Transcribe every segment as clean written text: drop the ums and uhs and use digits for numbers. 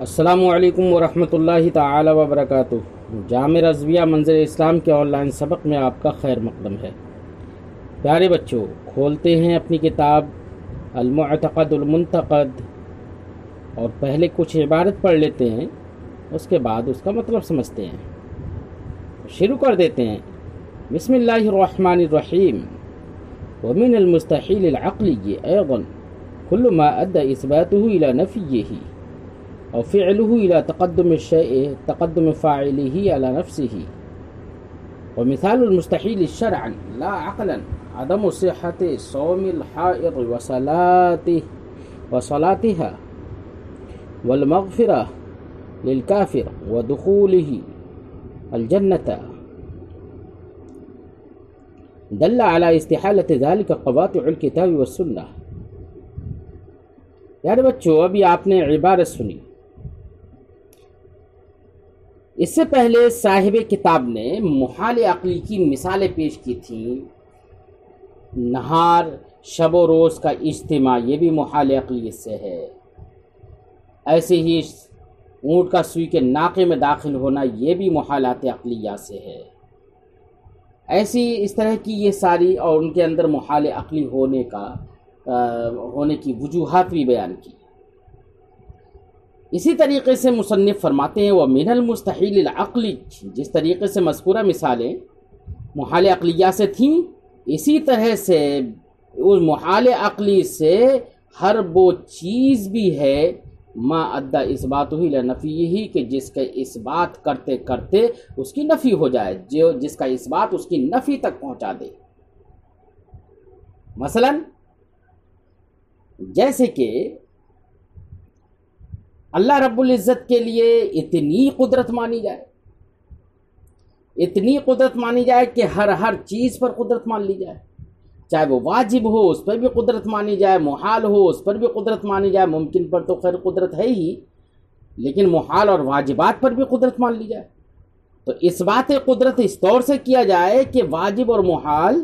السلام علیکم ورحمۃ اللہ تعالی وبرکاتہ۔ جامع رضویہ منظر اسلام کے آن لائن سبق میں آپ کا خیر مقدم ہے۔ پیارے بچوں، کھولتے ہیں اپنی کتاب المعتقد المنتقد اور پہلے کچھ عبارت پڑھ لیتے ہیں، اس کے بعد اس کا مطلب سمجھتے ہیں۔ شروع کر دیتے ہیں۔ بسم اللہ الرحمن الرحیم۔ ومن المستحیل العقلی ایضا كل ما أدى إثباته إلى نفيه أو فعله إلى تقدم فاعله على نفسه، ومثال المستحيل شرعا لا عقلا عدم صحة صوم الحائض وصلاتها والمغفرة للكافر ودخوله الجنة، دل على استحالة ذلك قواطع الكتاب والسنة۔ پیارے بچوں، ابھی آپ نے عبارت سنی۔ اس سے پہلے صاحب کتاب نے محال عقلی کی مثالیں پیش کی تھیں۔ نہار، شب و روز کا اجتماع، یہ بھی محال عقلی سے ہے۔ ایسے ہی اونٹ کا سوئی کے ناقے میں داخل ہونا، یہ بھی محالات عقلیہ سے ہے۔ ایسی اس طرح کی یہ ساری اور ان کے اندر محال عقلی ہونے کی وجوہات بھی بیان کی۔ اسی طریقے سے مصنف فرماتے ہیں وَمِنَ الْمُسْتَحِيلِ الْعَقْلِ، جس طریقے سے مذکورہ مثالیں محال عقلیہ سے تھیں، اسی طرح سے اس محال عقلی سے ہر وہ چیز بھی ہے ما ادّا اثباتہ الی نفیہ، کہ جس کا اثبات کرتے کرتے اس کی نفی ہو جائے، جس کا اثبات اس کی نفی تک پہنچا دے۔ مثلا جیسے کہ اللہ رب العزت کے لیے اتنی قدرت مانی جائے، اتنی قدرت مانی جائے کہ ہر چیز پر قدرت مان لی جائے، چاہے وہ واجب ہو اس پر بھی قدرت مانی جائے، محال ہو اس پر بھی قدرت مانی جائے، ممکن پر تو خیر قدرت ہے ہی، لیکن محال اور واجبات پر بھی قدرت مان لی جائے۔ تو اس بات قدرت اس طور سے کیا جائے کہ واجب اور محال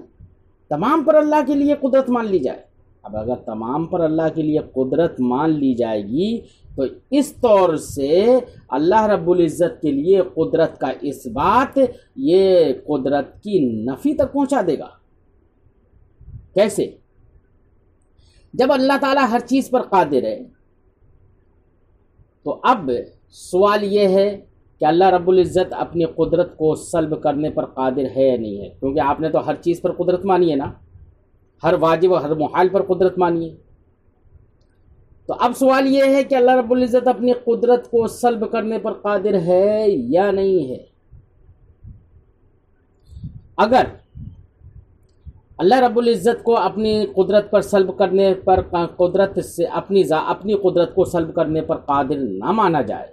تمام پر اللہ کے لیے قدرت مان لی جائے۔ اب اگر تمام پر اللہ کے لیے قدرت مان لی جائے گی تو اس طور سے اللہ رب العزت کے لیے قدرت کا اثبات یہ قدرت کی نفی تک پہنچا دے گا۔ کیسے؟ جب اللہ تعالیٰ ہر چیز پر قادر ہے تو اب سوال یہ ہے کہ اللہ رب العزت اپنی قدرت کو سلب کرنے پر قادر ہے یا نہیں ہے، کیونکہ آپ نے تو ہر چیز پر قدرت مانی ہے نا، ہر واجب و ہر محال پر قدرت مانی ہے۔ تو اب سوال یہ ہے کہ اللہ رب العزت اپنی قدرت کو سلب کرنے پر قادر ہے یا نہیں ہے۔ اگر اللہ رب العزت کو اپنی قدرت پر سلب کرنے پر قدرت سے اپنی قدرت کو سلب کرنے پر قادر نہ مانا جائے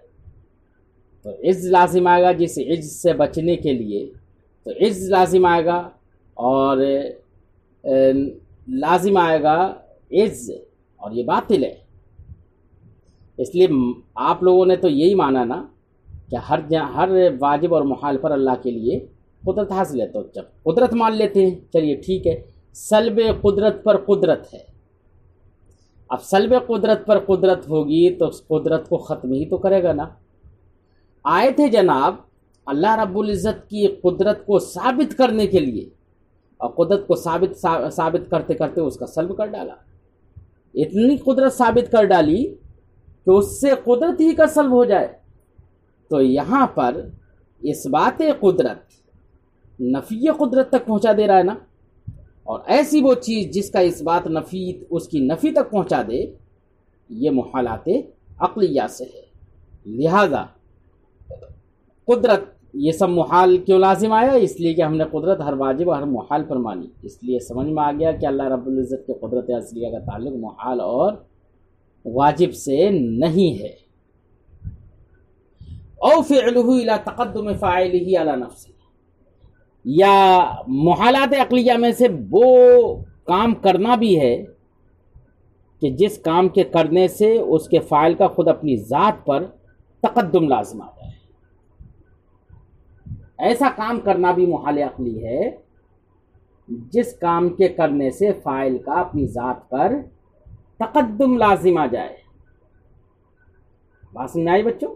تو عجز لازم آئے گا۔ جس عجز سے بچنے کے لیے تو عجز لازم آئے گا، اور لازم آئے گا عجز، اور یہ باطل ہے۔ اس لیے آپ لوگوں نے تو یہی مانا نا کہ ہر واجب اور محال پر اللہ کے لیے قدرت حاصل ہے، تو جب قدرت مان لیتے ہیں چلیے ٹھیک ہے، سلب قدرت پر قدرت ہے۔ اب سلب قدرت پر قدرت ہوگی تو اس قدرت کو ختم ہی تو کرے گا نا۔ آئے تھے جناب اللہ رب العزت کی قدرت کو ثابت کرنے کے لیے، اور قدرت کو ثابت کرتے کرتے اس کا سلب کر ڈالا، اتنی قدرت ثابت کر ڈالی کہ اس سے قدرت ہی کا سلب ہو جائے۔ تو یہاں پر اس بات قدرت نفی قدرت تک پہنچا دے رہا ہے نا، اور ایسی وہ چیز جس کا اس بات اس کی نفی تک پہنچا دے، یہ محالات عقلیہ سے ہے۔ لہذا قدرت یہ سب محال کیوں لازم آیا؟ اس لیے کہ ہم نے قدرت ہر واجب اور ہر محال پر مانی، اس لیے سمجھ میں آ گیا کہ اللہ رب العزت کے قدرت اصلیہ کا تعلق محال اور واجب سے نہیں ہے۔ او فعلہ الی تقدم فاعلہ علی نفسہ، یا محالات عقلیہ میں سے وہ کام کرنا بھی ہے کہ جس کام کے کرنے سے اس کے فاعل کا خود اپنی ذات پر تقدم لازم آ جائے، ایسا کام کرنا بھی محال عقلی ہے جس کام کے کرنے سے فاعل کا اپنی ذات پر تقدم لازم آ جائے۔ بات سمجھ آئی بچوں؟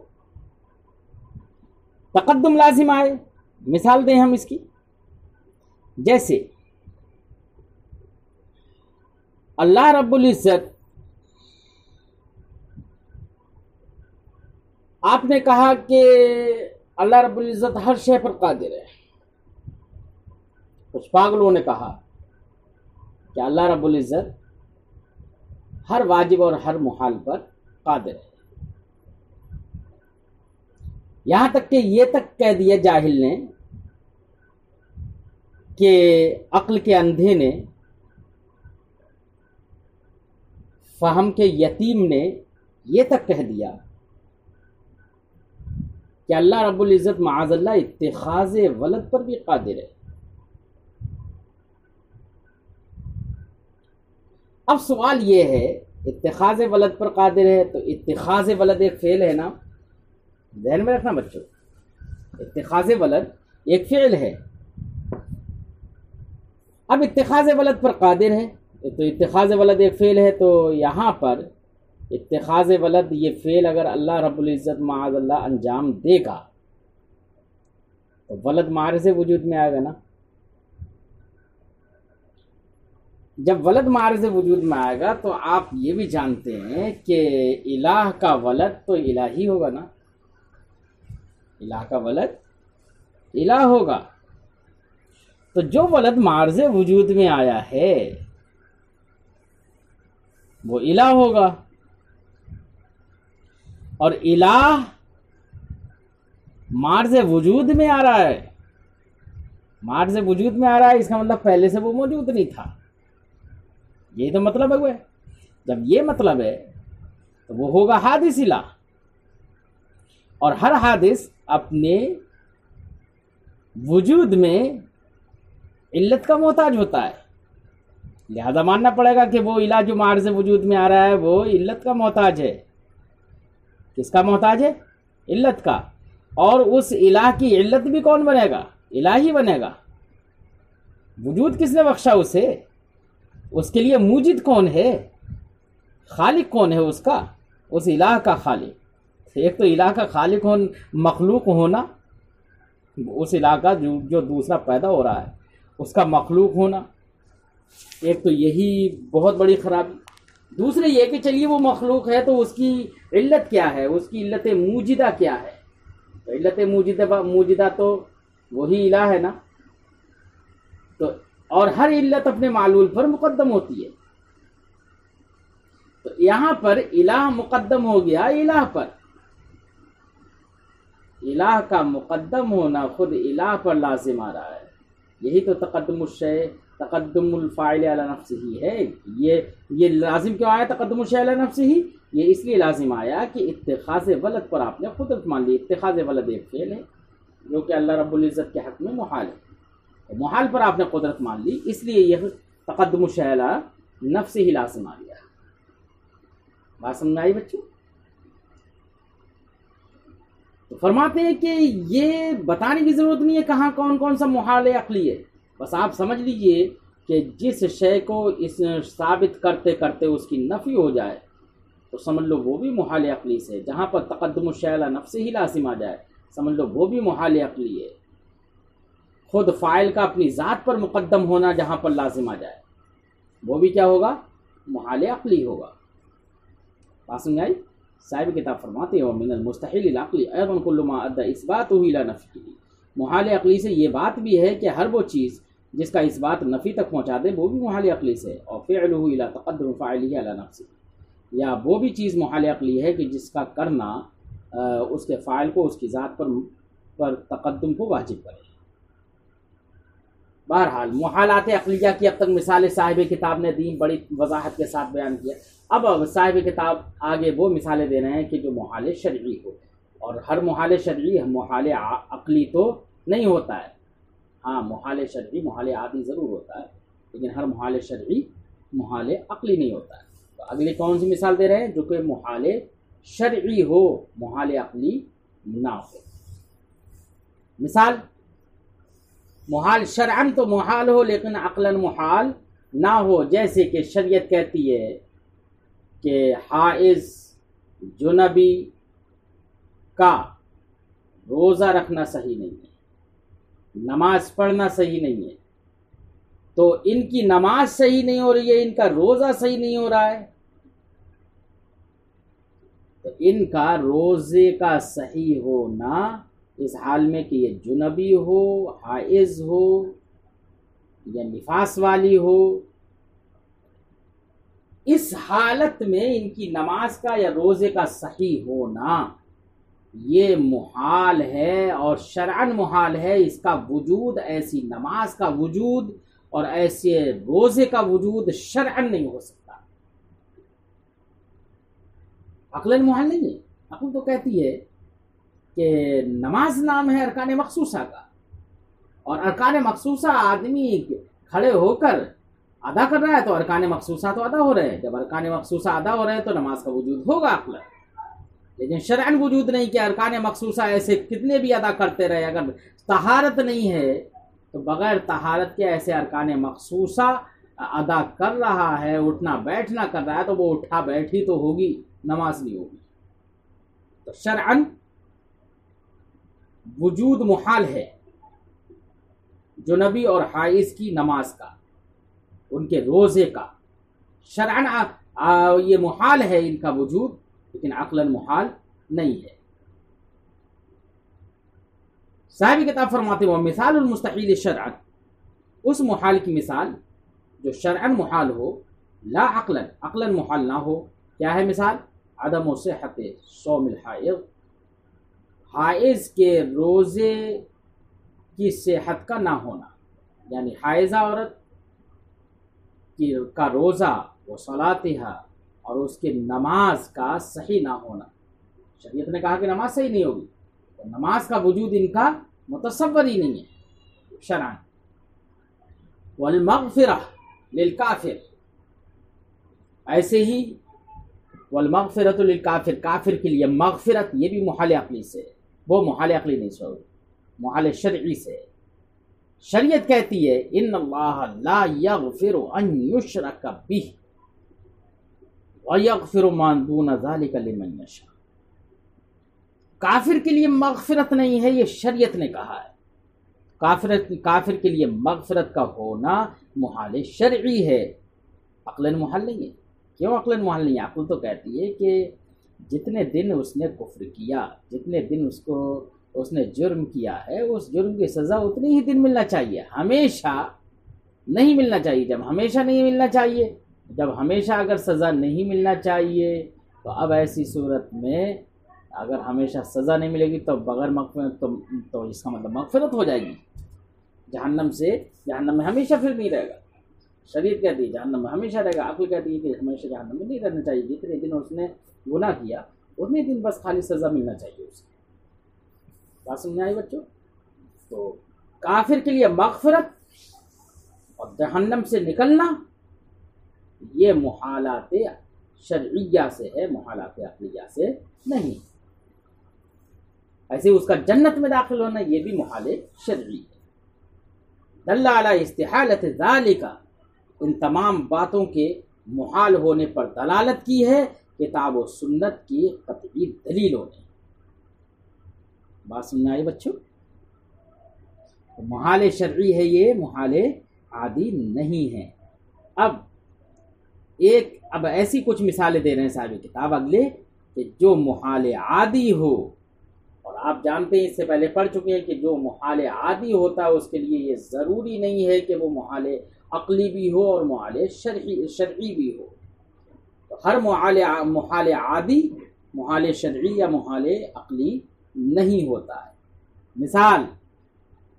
تقدم لازم آئے، مثال دیں ہم اس کی، جیسے اللہ رب العزت، آپ نے کہا کہ اللہ رب العزت ہر شے پر قادر ہے. کچھ پاگلوں نے کہا کہ اللہ رب العزت ہر واجب اور ہر محال پر قادر ہے. یہاں تک کہ یہ تک کہہ دیا جاہل نے کہ عقل کے اندھے نے، فہم کے یتیم نے یہ تک کہہ دیا کہ اللہ رب العزت معاذ اللہ اتخاذ ولد پر بھی قادر ہے. اب سوال یہ ہے، اتخاذ ولد پر قادر ہے تو اتخاذ ولد ایک فعل ہے نا، ذہن میں رکھنا بچوں، اتخاذ ولد ایک فعل ہے. اب اتخاذ ولد پر قادر ہے تو اتخاذ ولد ایک فعل ہے، تو یہاں پر اتخاذ ولد یہ فعل اگر اللہ رب العزت معاذ اللہ انجام دے گا تو ولد معرض وجود میں آئے گا نا. جب ولد معرض وجود میں آئے گا تو آپ یہ بھی جانتے ہیں کہ الہ کا ولد تو الہی ہوگا نا، الہ کا ولد الہ ہوگا. تو جو ولد معرض وجود میں آیا ہے وہ الہ ہوگا، اور الہ معرض وجود میں آ رہا ہے، معرض وجود میں آ رہا ہے، اس کا مطلب پہلے سے وہ موجود نہیں تھا. یہی تو مطلب ہے وہ. جب یہ مطلب ہے تو وہ ہوگا حادث الہ، اور ہر حادث اپنے وجود میں علت کا محتاج ہوتا ہے، لہذا ماننا پڑے گا کہ وہ الہ جو معرض وجود میں آ رہا ہے وہ علت کا محتاج ہے. کس کا محتاج ہے؟ علت کا. اور اس الہ کی علت بھی کون بنے گا؟ الہ ہی بنے گا. وجود کس نے بخشا اسے؟ اس کے لیے موجد کون ہے؟ خالق کون ہے اس کا؟ اس الہ کا خالق. ایک تو الہ کا خالق مخلوق ہونا، اس الہ کا جو دوسرا پیدا ہو رہا ہے اس کا مخلوق ہونا، ایک تو یہی بہت بڑی خرابی. دوسرے یہ کہ چلیے وہ مخلوق ہے تو اس کی علت کیا ہے، اس کی علت موجدہ کیا ہے؟ تو علت موجدہ تو وہی الہ ہے نا. تو اور ہر علت اپنے معلول پر مقدم ہوتی ہے. تو یہاں پر الہ مقدم ہو گیا الہ پر. الہ کا مقدم ہونا خود الہ پر لازم آ رہا ہے. یہی تو تقدم الشیء، تقدم الفاعل علی نفسہ ہے. یہ لازم کیوں آیا تقدم الشیء علی نفسہ؟ یہ اس لیے لازم آیا کہ اتخاذ ولد پر آپ نے قدرت مان لی. اتخاذ ولد ایک فعل ہے جو کہ اللہ رب العزت کے حق میں محال ہے، محال پر آپ نے قدرت مان لی، اس لیے یہ تقدم الشیء علی نفسہ ہی لازم آ گیا. بات سمجھ آئی بچوں؟ تو فرماتے ہیں کہ یہ بتانے کی ضرورت نہیں ہے کہاں کون کون سا محال عقلی ہے، بس آپ سمجھ لیجئے کہ جس شے کو اس ثابت کرتے کرتے اس کی نفی ہو جائے تو سمجھ لو وہ بھی محال عقلی سے. جہاں پر تقدم الشیء علی نفسہ ہی لازم آ جائے سمجھ لو وہ بھی محال عقلی ہے. خود فاعل کا اپنی ذات پر مقدم ہونا جہاں پر لازم آ جائے وہ بھی کیا ہوگا؟ محال عقلی ہوگا. بات سمجھ آئی؟ صاحب کتاب فرماتے ہیں وَمِنَ الْمُسْتَحِيلِ الْعَقْلِ أَيْضًا كُلُّ مَا أَدَّى إِثْبَاتُهُ إِلَى نَفْيِهِ. محال عقلی سے یہ بات بھی ہے کہ ہر وہ چیز جس کا اس بات نفی تک پہنچا دے وہ بھی محال عقلی سے. اور فعلہ الی تقدم فاعلہ علی نفسہ، یا وہ بھی چیز محال عقلی ہے کہ جس کا کرنا اس کے فاعل کو اس کی ذات پر تقدم کو واجب کرے. بہرحال محالات عقلیہ کی اب تک مثال صاحب کتاب نے دی، بڑی وضاحت کے ساتھ بیان کیا. اب صاحب کتاب آگے وہ مثالیں دے رہے ہیں کہ جو محال شرعی ہو، اور ہر محال شرعی محال عقلی تو نہیں ہوتا ہے. ہاں محال شرعی محال عادی ضرور ہوتا ہے، لیکن ہر محال شرعی محال عقلی نہیں ہوتا ہے. تو اگلی کون سی مثال دے رہے ہیں؟ جو کہ محال شرعی ہو، محال عقلی نہ ہو. مثال محال شرعاً تو محال ہو لیکن عقلاً محال نہ ہو. جیسے کہ شریعت کہتی ہے کہ حائض، جنبی کا روزہ رکھنا صحیح نہیں ہے، نماز پڑھنا صحیح نہیں ہے، تو ان کی نماز صحیح نہیں ہو رہی ہے، ان کا روزہ صحیح نہیں ہو رہا ہے، تو ان کا روزے کا صحیح ہونا اس حال میں کہ یہ جنبی ہو، حائض ہو یا نفاس والی ہو، اس حالت میں ان کی نماز کا یا روزے کا صحیح ہونا یہ محال ہے، اور شرعاً محال ہے۔ اس کا وجود، ایسی نماز کا وجود اور ایسے روزے کا وجود شرعاً نہیں ہو سکتا، عقلاً محال نہیں ہے۔ عقل تو کہتی ہے کہ نماز نام ہے ارکان مخصوصہ کا، اور ارکان مخصوصہ آدمی کھڑے ہو کر ادا کر رہا ہے تو ارکان مخصوصہ تو ادا ہو رہے ہیں، جب ارکان مخصوصہ ادا ہو رہے ہیں تو نماز کا وجود ہوگا عقلاً، لیکن شرعاً وجود نہیں کہ ارکان مخصوصہ ایسے کتنے بھی ادا کرتے رہے۔ اگر طہارت نہیں ہے تو بغیر طہارت کے ایسے ارکان مخصوصہ ادا کر رہا ہے، اٹھنا بیٹھنا کر رہا ہے، تو وہ اٹھا بیٹھی تو ہوگی، نماز نہیں ہوگی۔ تو شرعاً وجود محال ہے جنبی اور حائض کی نماز کا، ان کے روزے کا، شرعاً یہ محال ہے ان کا وجود، لیکن عقلاً محال نہیں ہے۔ صاحب کتاب فرماتے ہیں مثال المستحیل شرعاً، اس محال کی مثال جو شرعاً محال ہو، لا عقلاً، عقلاً محال نہ ہو۔ کیا ہے مثال؟ عدم صحت صوم الحائض، حائض کے روزے کی صحت کا نہ ہونا، یعنی حائضہ عورت کا روزہ و صلاتہا اور اس کے نماز کا صحیح نہ ہونا۔ شریعت نے کہا کہ نماز صحیح نہیں ہوگی، تو نماز کا وجود ان کا متصور ہی نہیں ہے شرعاً۔ والمغفرہ للکافر، ایسے ہی والمغفرۃ للکافر، کافر کے لیے مغفرت، یہ بھی محال عقلی سے ہے، وہ محال عقلی نہیں سو، محال شرعی سے۔ شریعت کہتی ہے ان اللہ لا یغفر ان یشرک بہ ویغفر ما دون ذلک لمن یشاء، کافر کے لیے مغفرت نہیں ہے، یہ شریعت نے کہا ہے۔ کافر کے لیے مغفرت کا ہونا محال شرعی ہے، عقلاً محال نہیں ہے۔ کیوں عقلاً محال نہیں ہے؟ عقل تو کہتی ہے کہ جتنے دن اس نے کفر کیا، جتنے دن اس نے جرم کیا ہے، اس جرم کی سزا اتنی ہی دن ملنا چاہیے، ہمیشہ نہیں ملنا چاہیے۔ جب ہمیشہ نہیں ملنا چاہیے، جب ہمیشہ اگر سزا نہیں ملنا چاہیے، تو اب ایسی صورت میں اگر ہمیشہ سزا نہیں ملے گی تو بغیر مغفرت تو اس کا مطلب مغفرت ہو جائے گی، جہنم میں ہمیشہ پھر نہیں رہے گا۔ شریعت کہتی ہے جہنم میں ہمیشہ رہے گا، عقل کہتی ہے کہ ہمیشہ جہنم میں نہیں رہنا چاہیے، جتنے دن اس نے گناہ کیا اتنے دن بس خالی سزا ملنا چاہیے اسے۔ بات سمجھ آئی بچوں؟ تو کافر کے لیے مغفرت اور جہنم سے نکلنا یہ محالات شرعیہ سے ہے، محالات عقلیہ سے نہیں۔ ایسے اس کا جنت میں داخل ہونا یہ بھی محال شرعی ہے۔ دل علی استحالۃ ذالک، ان تمام باتوں کے محال ہونے پر دلالت کی ہے کتاب و سنت کی قطعی دلیلوں نے۔ بات سمجھ آئی بچوں؟ محال شرعی ہے، یہ محال عادی نہیں ہے۔ اب ایسی کچھ مثالیں دے رہے ہیں صاحب کتاب اگلے کہ جو محال عادی ہو، اور آپ جانتے ہیں اس سے پہلے پڑھ چکے ہیں کہ جو محال عادی ہوتا ہے اس کے لیے یہ ضروری نہیں ہے کہ وہ محال عقلی بھی ہو اور محال شرعی بھی ہو۔ تو ہر محال عادی محال شرعی یا محال عقلی نہیں ہوتا ہے۔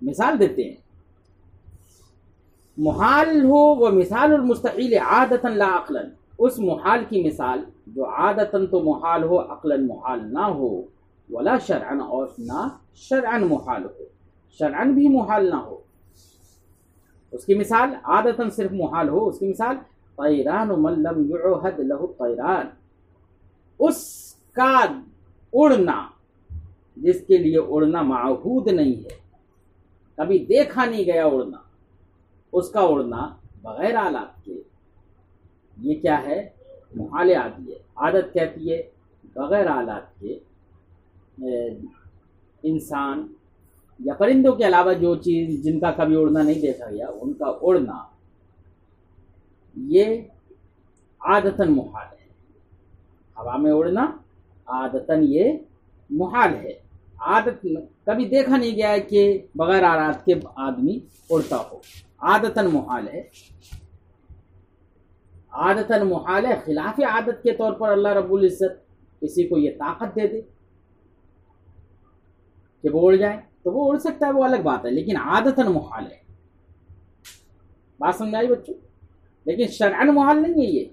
مثال دیتے ہیں، محال ہو وہ مثال المستحیل عادتاً لا عقلاً، اس محال کی مثال جو عادتاً تو محال ہو، عقلاً محال نہ ہو، ولا شرعاً، اور نہ شرعاً محال ہو، شرعاً بھی محال نہ ہو۔ اس کی مثال عادتاً صرف محال ہو، اس کی مثال طیران من لم یعہد لہ الطیران، اس کا اڑنا جس کے لیے اڑنا معہود نہیں ہے، کبھی دیکھا نہیں گیا اڑنا، اس کا اڑنا بغیر آلات کے، یہ کیا ہے؟ محال عادی ہے۔ عادت کہتی ہے بغیر آلات کے انسان یا پرندوں کے علاوہ جو چیز جن کا کبھی اڑنا نہیں دیکھا گیا ان کا اڑنا یہ عادتاً محال ہے. ہوا میں اڑنا عادتاً یہ محال ہے. عادت کبھی دیکھا نہیں گیا ہے کہ بغیر آلات کے آدمی اڑتا ہو. عادتاً محال ہے. عادتاً محال ہے. خلاف عادت کے طور پر اللہ رب العزت کسی کو یہ طاقت دے دے کہ وہ اڑ جائے تو وہ اڑ سکتا ہے، وہ الگ بات ہے، لیکن عادتاً محال ہے. بات سمجھ آئی بچوں؟ لیکن شرعاً محال نہیں ہے یہ،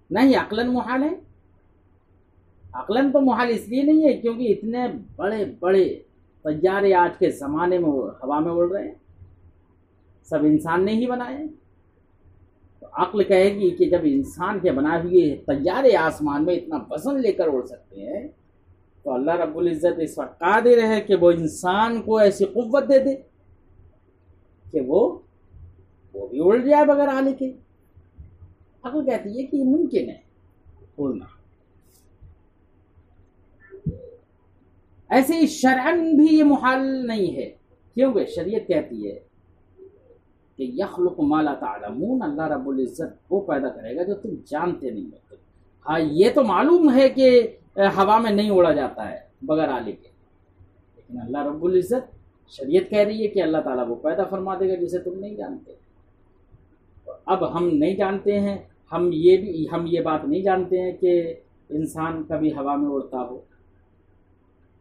نہ ہی عقلاً محال ہے. عقلاً تو محال اس لیے نہیں ہے کیونکہ اتنے بڑے بڑے طیارے آج کے زمانے میں ہوا میں اڑ رہے ہیں، سب انسان نے ہی بنائے ہیں. تو عقل کہے گی کہ جب انسان کے بنائے ہوئے طیارے آسمان میں اتنا وزن لے کر اڑ سکتے ہیں تو اللہ رب العزت اس وقت قادر ہے کہ وہ انسان کو ایسی قوت دے دے کہ وہ بھی اڑ جائے بغیر آلے کے. عقل کہتی ہے کہ یہ ممکن ہے اڑنا. ایسے ہی شرعاً بھی یہ محال نہیں ہے کیونکہ شریعت کہتی ہے کہ یخلق ما لا تعلمون، اللہ رب العزت وہ پیدا کرے گا جو تم جانتے نہیں ہوتے. ہاں یہ تو معلوم ہے کہ ہوا میں نہیں اڑا جاتا ہے بغیر آلے کے، لیکن اللہ رب العزت شریعت کہہ رہی ہے کہ اللہ تعالیٰ وہ پیدا فرما دے گا جسے تم نہیں جانتے. اب ہم نہیں جانتے ہیں، ہم یہ بات نہیں جانتے ہیں کہ انسان کبھی ہوا میں اڑتا ہو،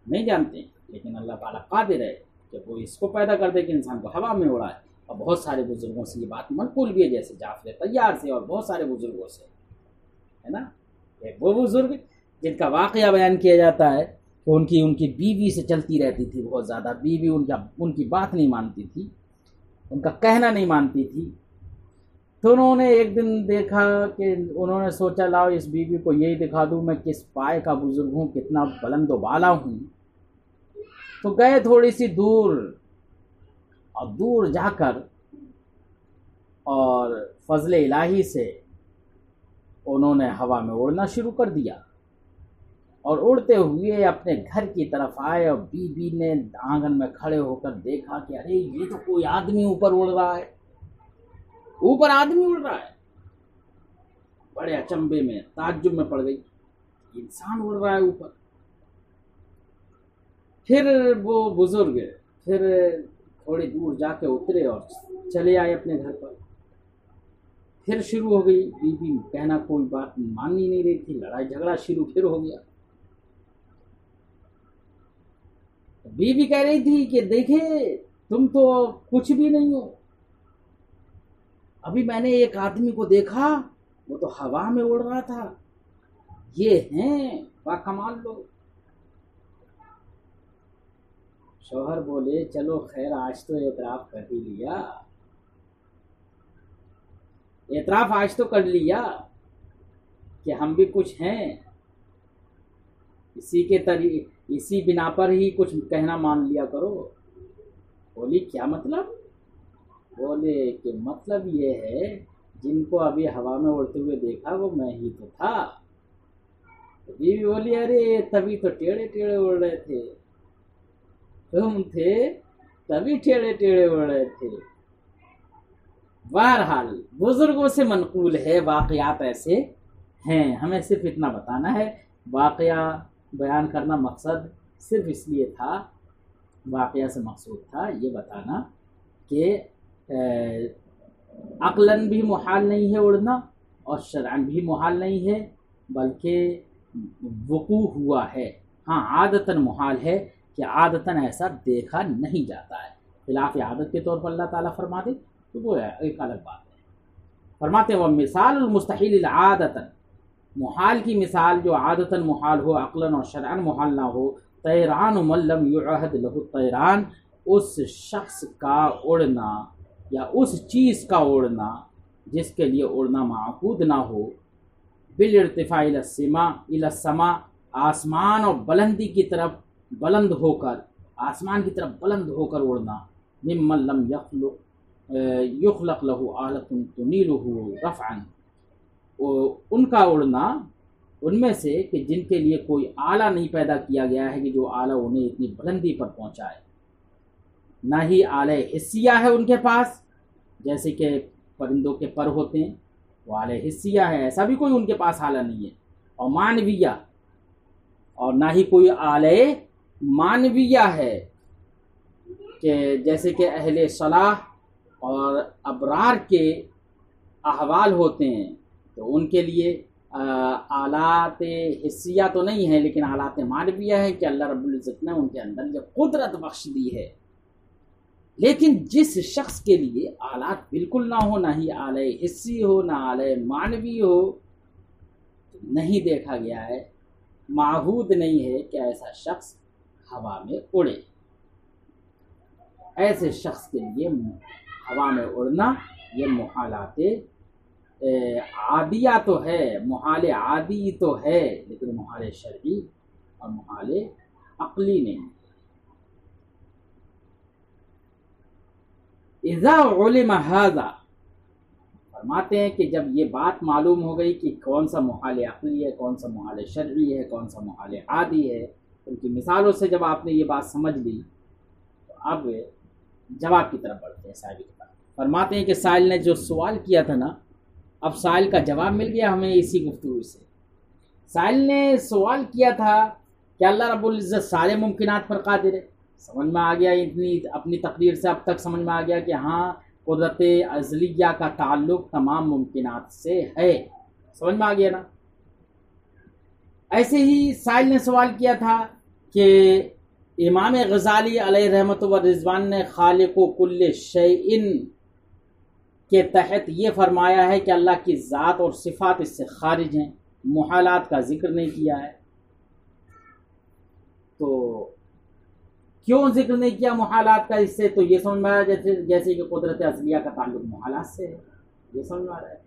نہیں جانتے ہیں، لیکن اللہ تعالیٰ قادر ہے کہ وہ اس کو پیدا کر دے کہ انسان کو ہوا میں اڑائے. اور بہت سارے بزرگوں سے یہ بات منقول بھی ہے، جیسے جعفر طیار سے اور بہت سارے بزرگوں سے، ہے نا. وہ بزرگ جن کا واقعہ بیان کیا جاتا ہے کہ ان کی بیوی سے چلتی رہتی تھی بہت زیادہ، بیوی ان کی بات نہیں مانتی تھی، ان کا کہنا نہیں مانتی تھی. تو انہوں نے ایک دن دیکھا کہ انہوں نے سوچا لاؤ اس بیوی کو یہی دکھا دوں میں کس پائے کا بزرگ ہوں، کتنا بلند و بالا ہوں. تو گئے تھوڑی سی دور، اور دور جا کر اور فضل الہی سے انہوں نے ہوا میں اڑنا شروع کر دیا. اور اڑتے ہوئے اپنے گھر کی طرف آئے اور بیوی نے آنگن میں کھڑے ہو کر دیکھا کہ ارے یہ تو کوئی آدمی اوپر اڑ رہا ہے، اوپر آدمی اڑ رہا ہے. بڑے اچنبے میں تعجب میں پڑ گئی، انسان اڑ رہا ہے اوپر. پھر وہ بزرگ پھر تھوڑی دور جا کے اترے اور چلے آئے اپنے گھر پر. پھر شروع ہو گئی، بیوی کہنا کوئی بات مان ہی نہیں رہی تھی، لڑائی جھگڑا شروع پھر ہو گیا. بیوی کہہ رہی تھی کہ دیکھے تم تو کچھ بھی نہیں ہو، ابھی میں نے ایک آدمی کو دیکھا وہ تو ہوا میں اڑ رہا تھا، یہ ہیں باکمال لوگ. شوہر بولے چلو خیر آج تو اعتراف کر ہی لیا، اعتراف آج تو کر لیا کہ ہم بھی کچھ ہیں، اسی بنا پر ہی کچھ کہنا مان لیا کرو. بولی کیا مطلب؟ بولے کہ مطلب یہ ہے جن کو ابھی ہوا میں اڑتے ہوئے دیکھا وہ میں ہی تو تھا. بیوی بولی ارے تبھی تو ٹیڑھے ٹیڑھے اڑ رہے تھے، تم تھے تبھی ٹیڑھے ٹیڑھے اڑ رہے تھے. بہرحال بزرگوں سے منقول ہے، واقعات ایسے ہیں. ہمیں صرف اتنا بتانا ہے، واقعہ بیان کرنا مقصد صرف اس لیے تھا، واقعہ سے مقصود تھا یہ بتانا کہ عقلاً بھی محال نہیں ہے اڑنا اور شرعاً بھی محال نہیں ہے، بلکہ وقوع ہوا ہے. ہاں عادتاً محال ہے کہ عادتاً ایسا دیکھا نہیں جاتا ہے. خلاف عادت کے طور پر اللہ تعالیٰ فرما دے تو وہ ایک الگ بات ہے. فرماتے ہیں وہ مثال المستحیل العادتاً، محال کی مثال جو عادتاً محال ہو، عقلاً اور شرعاً محال نہ ہو. طیران من لم یعہد لہ الطیران، اس شخص کا اڑنا یا اس چیز کا اڑنا جس کے لیے اڑنا معقود نہ ہو. بالارتفاع الی السماء، آسمان اور بلندی کی طرف بلند ہو کر، آسمان کی طرف بلند ہو کر اڑنا. ممن لم یخلق لہ آلۃ تنیلہ رفعا، ان کا اڑنا ان میں سے کہ جن کے لیے کوئی آلہ نہیں پیدا کیا گیا ہے کہ جو آلہ انہیں اتنی بلندی پر پہنچائے، نہ ہی آلہ حسیہ ہے ان کے پاس، جیسے کہ پرندوں کے پر ہوتے ہیں وہ آلہ حسیہ ہے، ایسا بھی کوئی ان کے پاس آلہ نہیں ہے، اور معنویہ، اور نہ ہی کوئی آلہ معنویہ ہے کہ جیسے کہ اہل صلاح اور ابرار کے احوال ہوتے ہیں تو ان کے لیے آلات حسیہ تو نہیں ہے، لیکن آلات معنویہ ہے کہ اللہ رب العزت نے ان کے اندر یہ قدرت بخش دی ہے۔ لیکن جس شخص کے لیے آلات بالکل نہ ہو، نہ ہی آلہ حسی ہو، نہ آلہ معنوی ہو، نہیں دیکھا گیا ہے، معہود نہیں ہے کہ ایسا شخص ہوا میں اڑے۔ ایسے شخص کے لیے ہوا میں اڑنا یہ محالات عادیہ تو ہے، محال عادی تو ہے، لیکن محال شرعی اور محال عقلی نہیں۔ اذا علم هذا، فرماتے ہیں کہ جب یہ بات معلوم ہو گئی کہ کون سا محال عقلی ہے، کون سا محال شرعی ہے، کون سا محال عادی ہے، ان کی مثالوں سے جب آپ نے یہ بات سمجھ لی تو اب جواب کی طرف بڑھتے ہیں۔ سائل کی طرف فرماتے ہیں کہ سائل نے جو سوال کیا تھا نا، اب سائل کا جواب مل گیا ہمیں اسی گفتگو سے۔ سائل نے سوال کیا تھا کہ اللہ رب العزت سارے ممکنات پر قادر ہے، سمجھ میں آ گیا، اتنی اپنی تقریر سے اب تک سمجھ میں آ گیا کہ ہاں قدرت ازلیہ کا تعلق تمام ممکنات سے ہے، سمجھ میں آ گیا نا۔ ایسے ہی سائل نے سوال کیا تھا کہ امام غزالی علیہ رحمت و رضوان نے خالق و کل شیء کے تحت یہ فرمایا ہے کہ اللہ کی ذات اور صفات اس سے خارج ہیں، محالات کا ذکر نہیں کیا ہے، تو کیوں ذکر نہیں کیا محالات کا اس سے؟ تو یہ سمجھ میں آ رہا ہے جیسے کہ قدرت اصلیہ کا تعلق محالات سے ہے، یہ سمجھ میں آ رہا ہے۔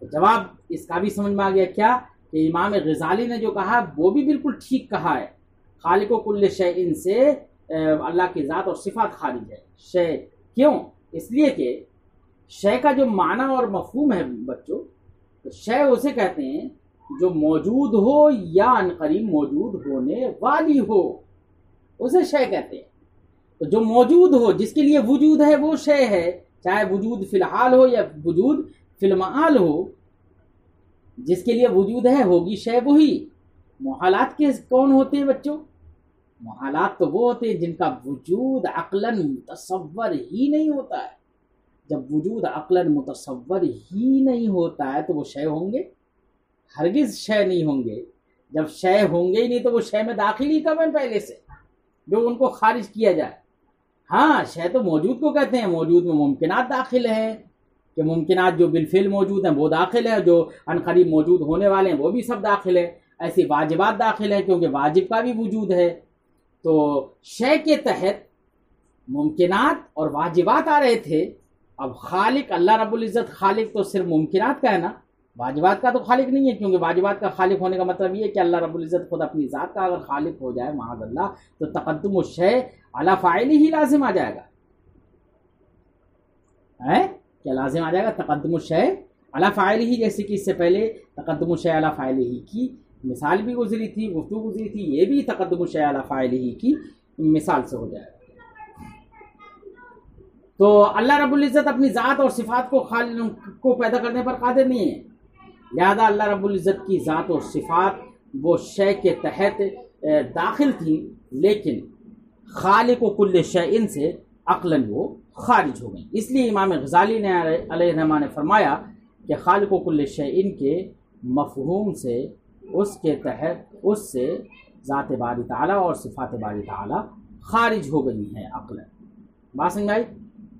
تو جواب اس کا بھی سمجھ میں آ گیا کیا کہ امام غزالی نے جو کہا وہ بھی بالکل ٹھیک کہا ہے، خالق و کل شیء سے اللہ کی ذات اور صفات خارج ہے۔ شے کیوں؟ اس لیے کہ شے کا جو معنی اور مفہوم ہے بچوں، تو شے اسے کہتے ہیں جو موجود ہو یا عنقریب موجود ہونے والی ہو، اسے شے کہتے ہیں۔ تو جو موجود ہو، جس کے لیے وجود ہے وہ شے ہے، چاہے وجود فی الحال ہو یا وجود فی المعال ہو، جس کے لیے وجود ہے ہوگی شے وہی۔ محالات کے کون ہوتے ہیں بچوں؟ محالات تو وہ ہوتے ہیں جن کا وجود عقلاً متصور ہی نہیں ہوتا ہے۔ جب وجود عقلاً متصور ہی نہیں ہوتا ہے تو وہ شے ہوں گے؟ ہرگز شے نہیں ہوں گے۔ جب شے ہوں گے ہی نہیں تو وہ شے میں داخل ہی کب ہیں پہلے سے جو ان کو خارج کیا جائے؟ ہاں، شے تو موجود کو کہتے ہیں، موجود میں ممکنات داخل ہیں کہ ممکنات جو بالفعل موجود ہیں وہ داخل ہیں، جو عنقریب موجود ہونے والے ہیں وہ بھی سب داخل ہیں، ایسی واجبات داخل ہیں کیونکہ واجب کا بھی وجود ہے۔ تو شے کے تحت ممکنات اور واجبات آ رہے تھے۔ اب خالق اللہ رب العزت خالق تو صرف ممکنات کا ہے نا، واجبات کا تو خالق نہیں ہے، کیونکہ واجبات کا خالق ہونے کا مطلب یہ ہے کہ اللہ رب العزت خود اپنی ذات کا اگر خالق ہو جائے معاذ اللہ تو تقدم الشیء علی فاعلہ ہی لازم آ جائے گا، کیا لازم آ جائے گا؟ تقدم الشیء علی فاعلہ ہی، جیسے کہ اس سے پہلے تقدم الشیء علی فاعلہ ہی کی مثال بھی گزری تھی، گفتگو گزری تھی، یہ بھی تقدم الشیء علی فاعلہ ہی کی مثال سے ہو جائے گا۔ تو اللہ رب العزت اپنی ذات اور صفات کو پیدا کرنے پر قادر نہیں ہے، لہذا اللہ رب العزت کی ذات اور صفات وہ شے کے تحت داخل تھی، لیکن خالق و کل شیء سے عقلاً وہ خارج ہو گئی۔ اس لیے امام غزالی نے علیہ الرحمہ نے فرمایا کہ خالق و کل شیء کے مفہوم سے اس کے تحت اس سے ذات باری تعالیٰ اور صفات باری تعالیٰ خارج ہو گئی ہیں عقلاً۔ بات سمجھ آئی؟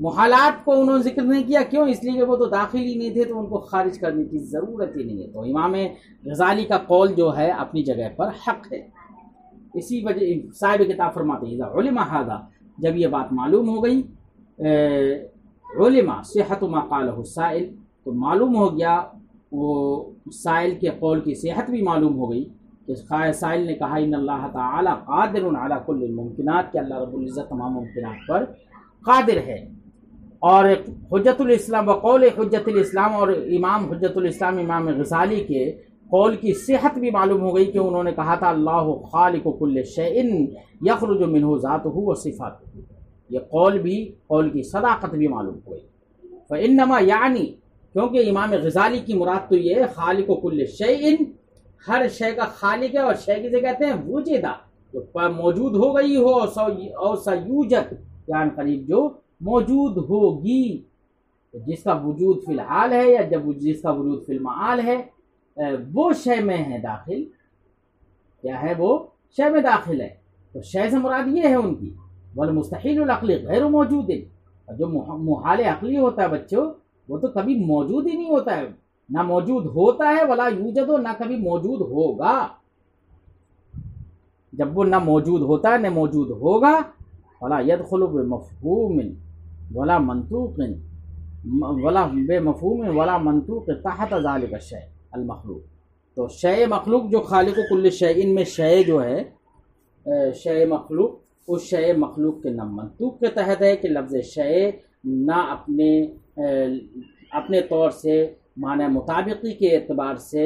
محالات کو انہوں نے ذکر نہیں کیا، کیوں؟ اس لیے کہ وہ تو داخل ہی نہیں تھے تو ان کو خارج کرنے کی ضرورت ہی نہیں ہے۔ تو امام غزالی کا قول جو ہے اپنی جگہ پر حق ہے۔ اسی وجہ صاحب کتاب فرماتے ہیں اذا علم هذا، جب یہ بات معلوم ہو گئی، علم صحت ما قالہ السائل، تو معلوم ہو گیا وہ سائل کے قول کی صحت بھی معلوم ہو گئی کہ سائل نے کہا ان اللہ تعالی قادر علی کل الممکنات، کہ اللہ رب العزت تمام ممکنات پر قادر ہے۔ اور حجت الاسلام بقول حجت الاسلام، اور امام حجت الاسلام امام غزالی کے قول کی صحت بھی معلوم ہو گئی کہ انہوں نے کہا تھا اللہ خالق کل شیء یخرج منہ ذاتہ و صفاتہ، یہ قول بھی، قول کی صداقت بھی معلوم ہو گئی۔ فإنما یعنی، کیونکہ امام غزالی کی مراد تو یہ ہے خالق کل شیء، ہر شے کا خالق ہے، اور شے کسے کہتے ہیں؟ وجدہ، جو موجود ہو گئی ہو، اور سیوجد یعنی قریب جو موجود ہوگی، جس کا وجود فی الحال ہے یا جس کا وجود فی المعال ہے، وہ شے میں ہے داخل، کیا ہے وہ شے میں داخل ہے۔ تو شے سے مراد یہ ہے ان کی، والمستحیل العقلی غیر موجود، جو محال عقلی ہوتا ہے بچوں، وہ تو کبھی موجود ہی نہیں ہوتا ہے، نہ موجود ہوتا ہے ولا یوجد، نہ کبھی موجود ہوگا۔ جب وہ نہ موجود ہوتا ہے نہ موجود ہوگا، ولا يدخل بمفہوم ولا منطوق ولا منطوق تحت ذلك الشیء المخلوق۔ تو شے مخلوق جو خالق کل شیء میں شے جو ہے، شے مخلوق، اس شے مخلوق کے نہ منطوق کے تحت ہے کہ لفظ شے نہ اپنے طور سے معنی مطابقی کے اعتبار سے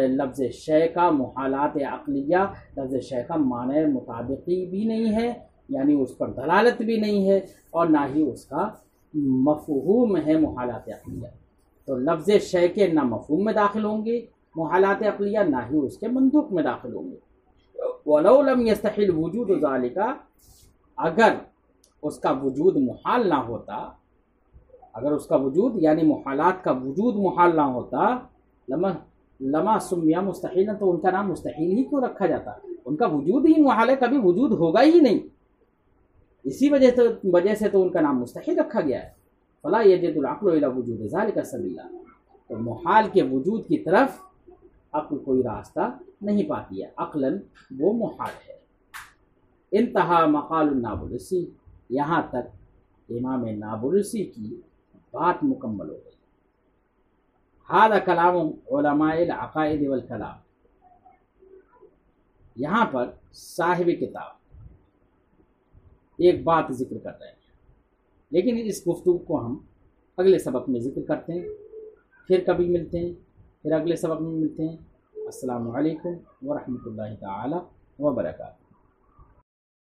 لفظ شے کا محالات عقلیہ، لفظ شے کا معنی مطابقی بھی نہیں ہے، یعنی اس پر دلالت بھی نہیں ہے، اور نہ ہی اس کا مفہوم ہے محالات عقلیہ۔ تو لفظ شے کے نہ مفہوم میں داخل ہوں گے محالات عقلیہ، نہ ہی اس کے منطوق میں داخل ہوں گے۔ وَلَوْ لَمْ يَسْتَحِلْ وُجُودُ ذَلِكَ، اگر اس کا وجود محال نہ ہوتا، اگر اس کا وجود یعنی محالات کا وجود محال نہ ہوتا، لما سمیا مستحیل، تو ان کا نام مستحیل ہی کیوں رکھا جاتا؟ ان کا وجود ہی محال ہے، کبھی وجود ہوگا ہی نہیں، اسی وجہ سے تو ان کا نام مستحیل رکھا گیا ہے۔ فلا یجد العقل الی وجود ذلک سبیلا، تو محال کے وجود کی طرف عقل کوئی راستہ نہیں پاتی ہے، عقلاً وہ محال ہے۔ انتہا مقال النابلسی، یہاں تک امام نابلسی کی بات مکمل ہو گئی۔ ھذا کلام علماء العقائد والکلام، یہاں پر صاحب کتاب ایک بات ذکر کر رہے ہیں، لیکن اس گفتگو کو ہم اگلے سبق میں ذکر کرتے ہیں، پھر کبھی ملتے ہیں، پھر اگلے سبق میں ملتے ہیں۔ السلام علیکم ورحمۃ اللہ تعالی وبرکاتہ۔